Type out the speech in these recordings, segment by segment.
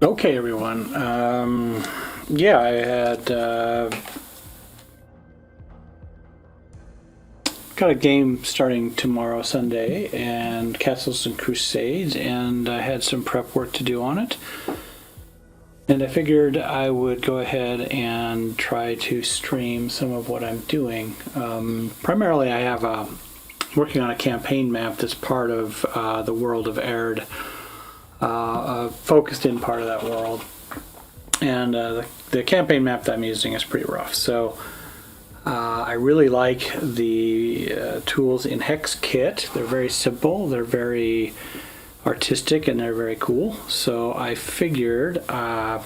Okay, everyone. Yeah, I had got a game starting tomorrow, Sunday, and Castles and Crusades, and I had some prep work to do on it. And I figured I would go ahead and try to stream some of what I'm doing. Primarily, I have working on a campaign map that's part of the world of Erd. Focused in part of that world, and the campaign map that I'm using is pretty rough. So I really like the tools in HexKit. They're very simple, they're very artistic, and they're very cool. So I figured I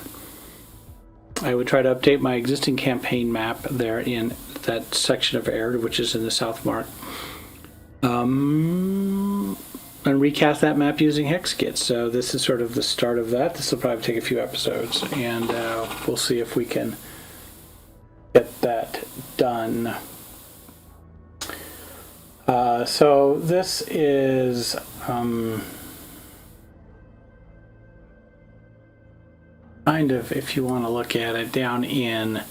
would try to update my existing campaign map there in that section of Erd, which is in the South Mark. And recast that map using HexKit. So this is sort of the start of that. This will probably take a few episodes, and we'll see if we can get that done. So this is kind of, if you want to look at it, down in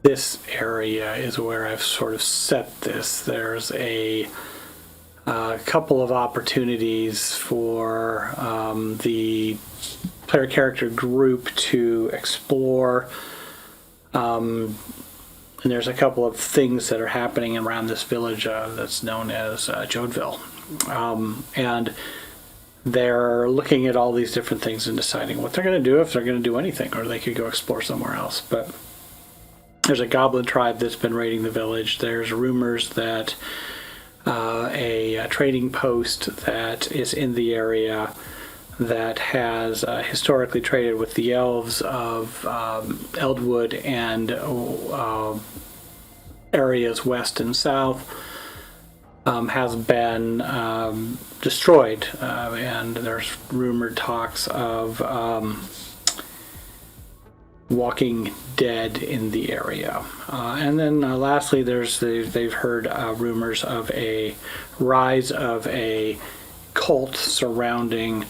this area is where I've sort of set this. There's a couple of opportunities for the player character group to explore, and there's a couple of things that are happening around this village that's known as Jodeville, and they're looking at all these different things and deciding what they're going to do, if they're going to do anything, or they could go explore somewhere else. But there's a goblin tribe that's been raiding the village. There's rumors that a trading post that is in the area that has historically traded with the elves of Eldwood and areas west and south has been destroyed, and there's rumored talks of walking dead in the area. And then lastly, they've heard rumors of a rise of a cult surrounding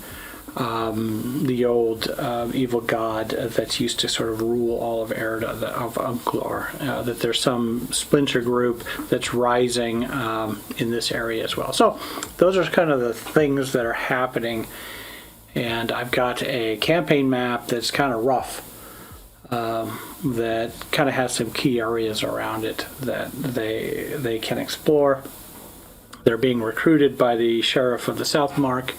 the old evil god that's used to sort of rule all of Erd, of Umklor. That there's some splinter group that's rising in this area as well. So those are kind of the things that are happening, and I've got a campaign map that's kind of rough. That kind of has some key areas around it that they can explore. They're being recruited by the sheriff of the South Mark,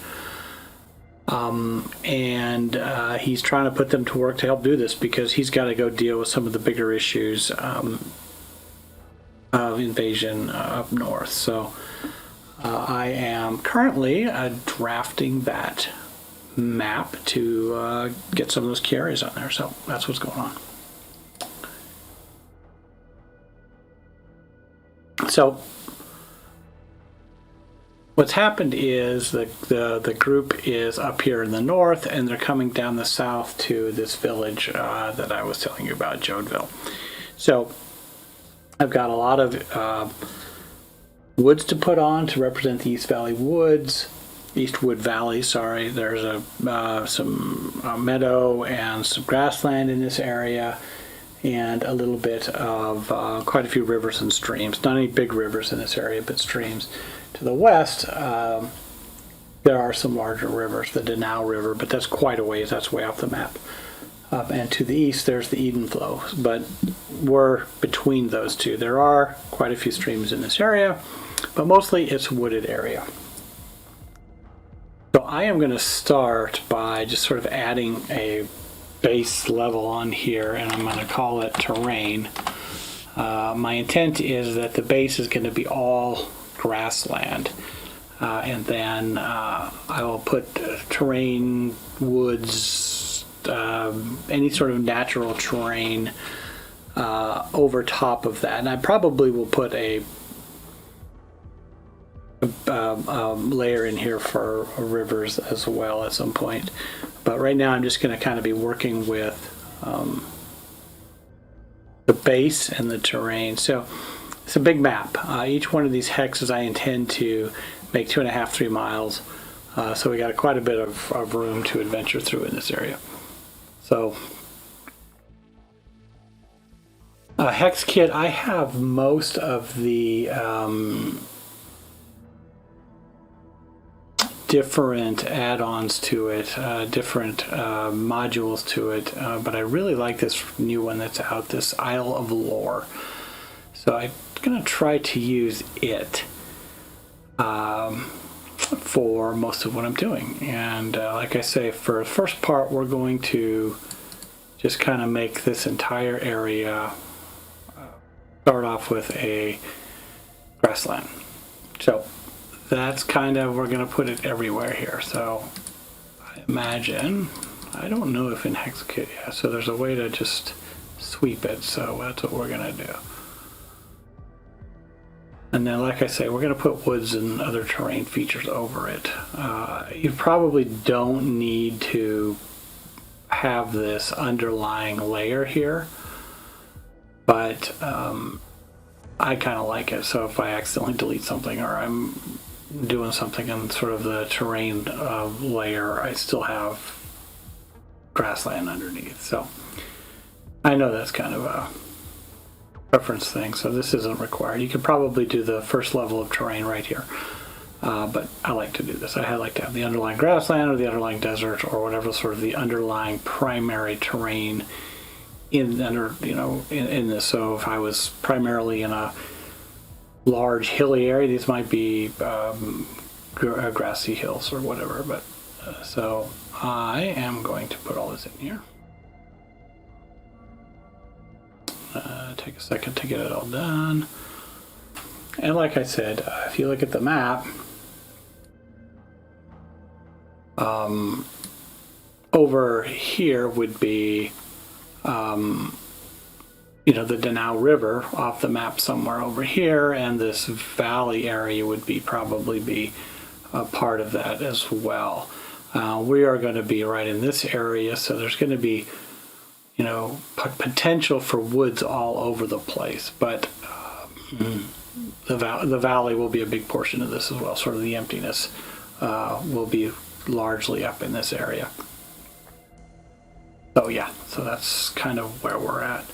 and he's trying to put them to work to help do this because he's got to go deal with some of the bigger issues of invasion up north. So I am currently drafting that map to get some of those key areas on there. So that's what's going on. So what's happened is the group is up here in the north, and they're coming down the south to this village that I was telling you about, Jodeville. So I've got a lot of woods to put on to represent the Eastwood Valley, sorry. There's some meadow and some grassland in this area, and a little bit of quite a few rivers and streams. Not any big rivers in this area, but streams. To the west, there are some larger rivers, the Danao River, but that's quite a ways. That's way off the map. And to the east, there's the Eden Flow, but we're between those two. There are quite a few streams in this area, but mostly it's a wooded area. So I am going to start by just sort of adding a base level on here, and I'm going to call it terrain. My intent is that the base is going to be all grassland, and then I will put terrain, woods, any sort of natural terrain over top of that. And I probably will put a layer in here for rivers as well at some point. But right now I'm just going to kind of be working with the base and the terrain. So it's a big map. Each one of these hexes I intend to make 2.5-3 miles. So we got quite a bit of room to adventure through in this area. So HexKit, I have most of the different add-ons to it, different modules to it, but I really like this new one that's out, this Isle of Lore. So I'm going to try to use it for most of what I'm doing. And like I say, for the first part, we're going to just kind of make this entire area start off with a grassland. So that's kind of, we're going to put it everywhere here. So I imagine, I don't know if in HexKit, yeah, so there's a way to just sweep it. So that's what we're going to do. And then, like I say, we're going to put woods and other terrain features over it. You probably don't need to have this underlying layer here, but I kind of like it. So if I accidentally delete something or I'm doing something in sort of the terrain layer, I still have grassland underneath. So I know that's kind of a preference thing, so this isn't required. You could probably do the first level of terrain right here, but I like to do this. I like to have the underlying grassland or the underlying desert or whatever sort of the underlying primary terrain in this. So if I was primarily in a large hilly area, these might be grassy hills or whatever. But so I am going to put all this in here. Take a second to get it all done. And like I said, if you look at the map, over here would be, the Danao River off the map somewhere over here, and this valley area would probably be a part of that as well. We are going to be right in this area, so there's going to be potential for woods all over the place, but the valley will be a big portion of this as well. Sort of the emptiness will be largely up in this area. So yeah, so that's kind of where we're at.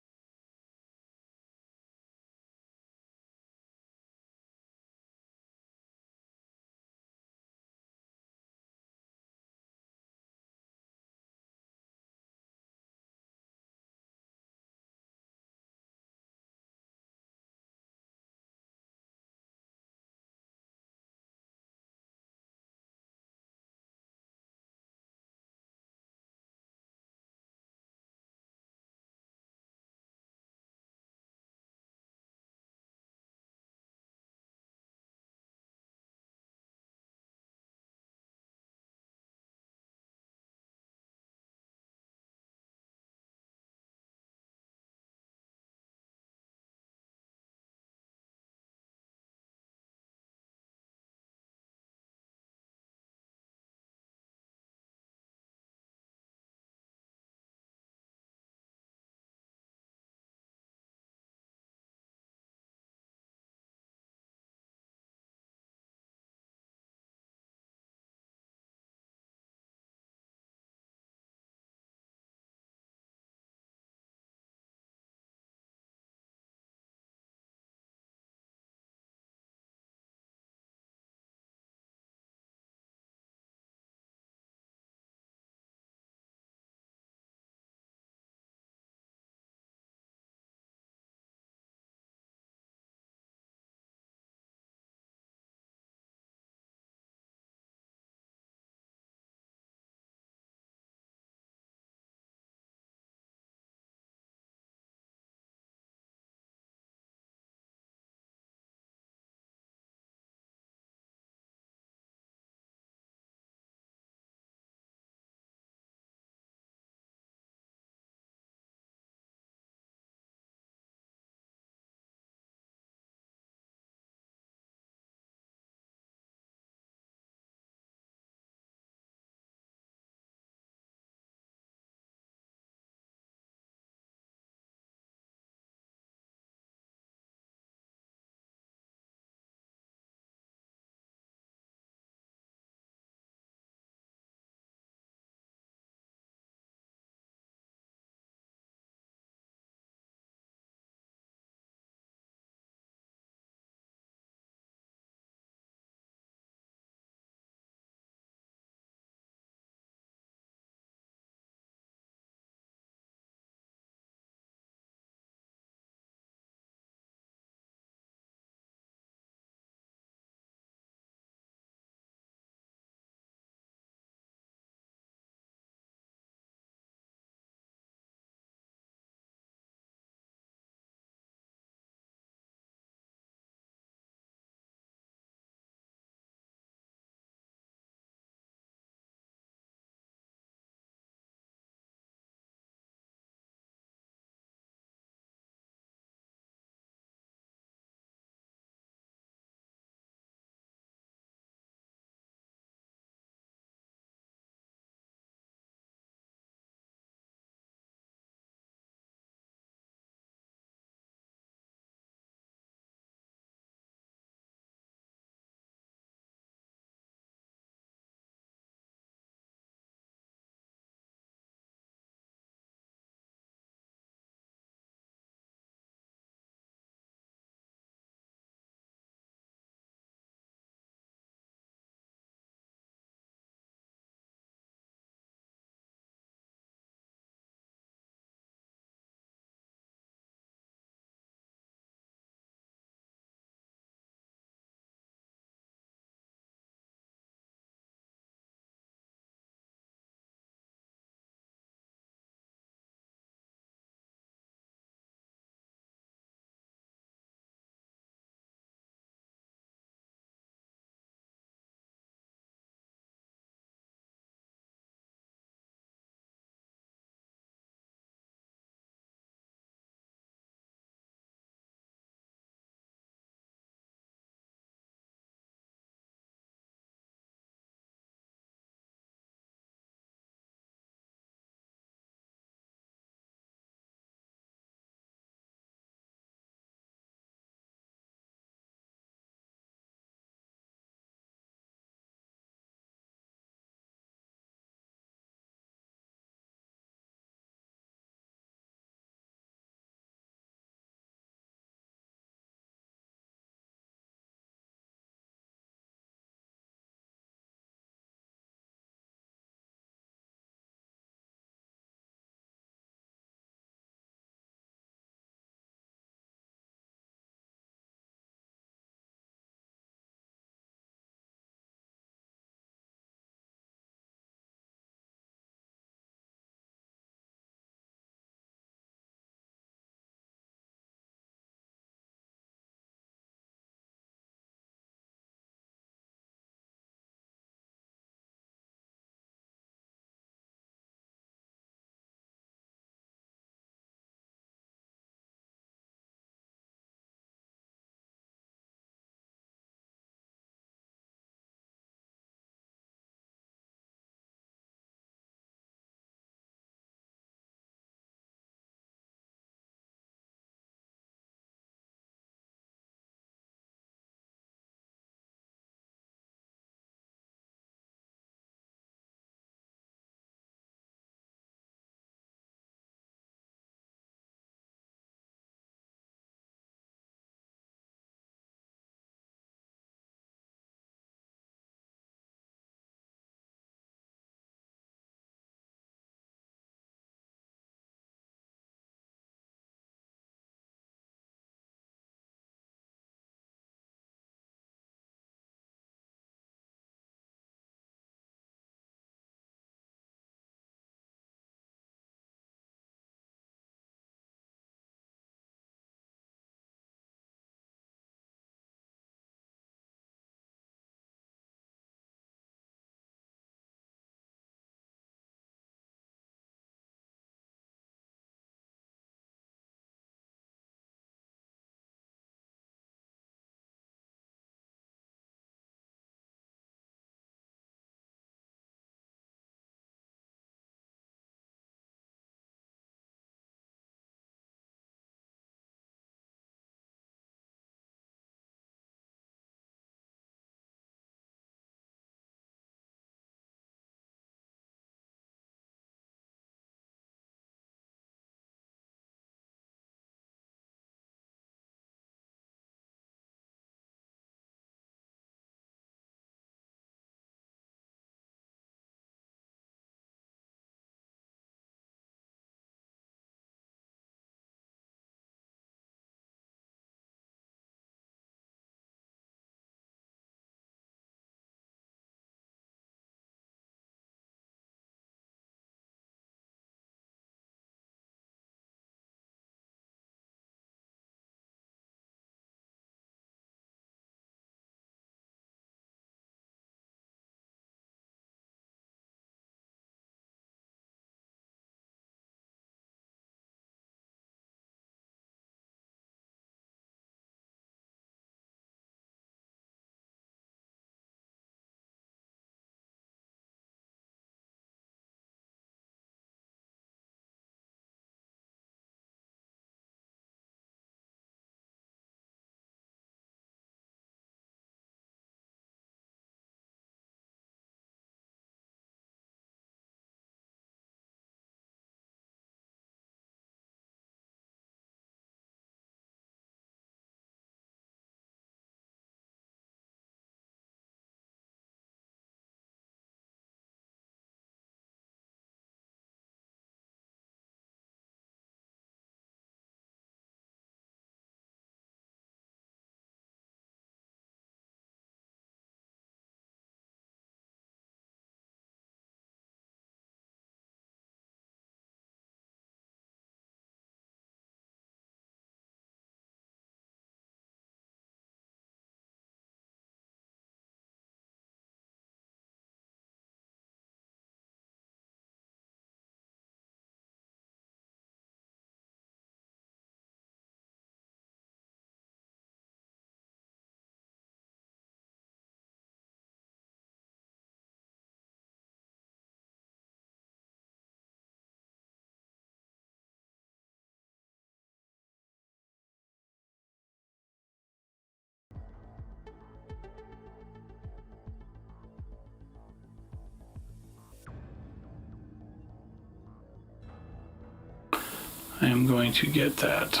I am going to get that.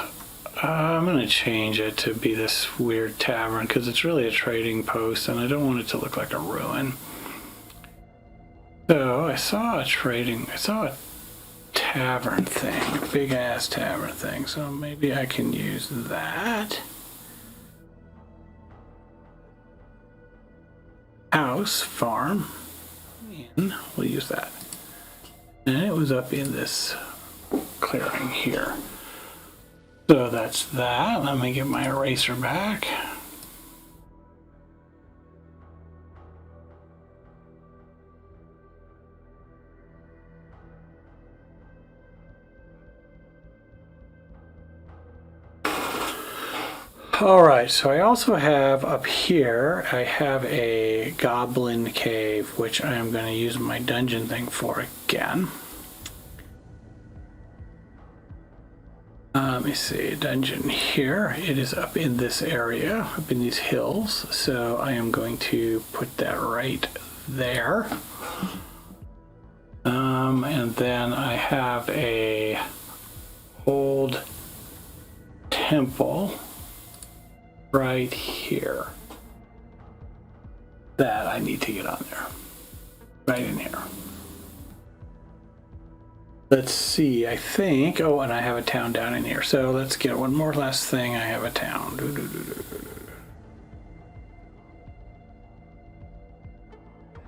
I'm going to change it to be this weird tavern because it's really a trading post and I don't want it to look like a ruin. So I saw a tavern thing, a big ass tavern thing. So maybe I can use that. House, farm, inn, we'll use that. And it was up in this clearing here. So that's that. Let me get my eraser back. All right, so I also have up here, I have a goblin cave, which I am going to use my dungeon thing for again. Let me see, dungeon here. It is up in this area, up in these hills. So I am going to put that right there. And then I have a old temple right here that I need to get on there, right in here. Let's see, I think, oh, and I have a town down in here. So let's get one more last thing. I have a town.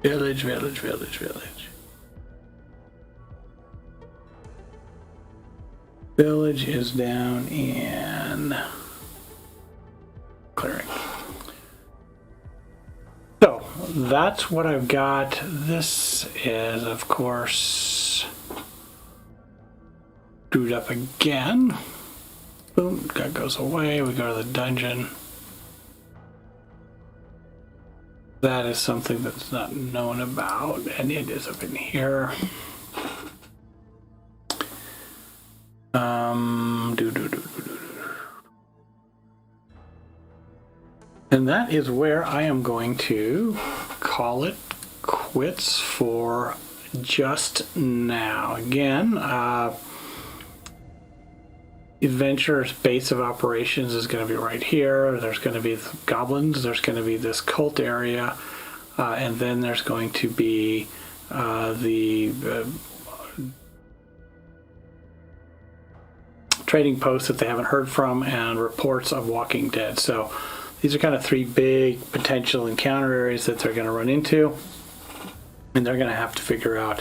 Village, village, village, village. Village is down in clearing. So that's what I've got. This is, of course, screwed up again. Boom, that goes away. We go to the dungeon. That is something that's not known about, and it is up in here. And that is where I am going to call it quits for just now. Again, Adventure's base of operations is going to be right here. There's going to be the goblins. There's going to be this cult area. And then there's going to be the trading posts that they haven't heard from and reports of Walking Dead. So these are kind of three big potential encounter areas that they're going to run into. And they're going to have to figure out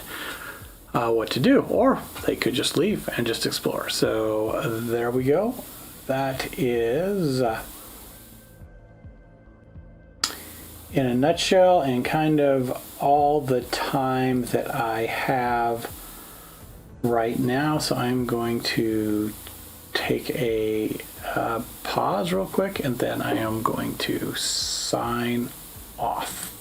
what to do, or they could just leave and just explore. So there we go. That is in a nutshell and kind of all the time that I have right now. So I'm going to take a pause real quick and then I am going to sign off.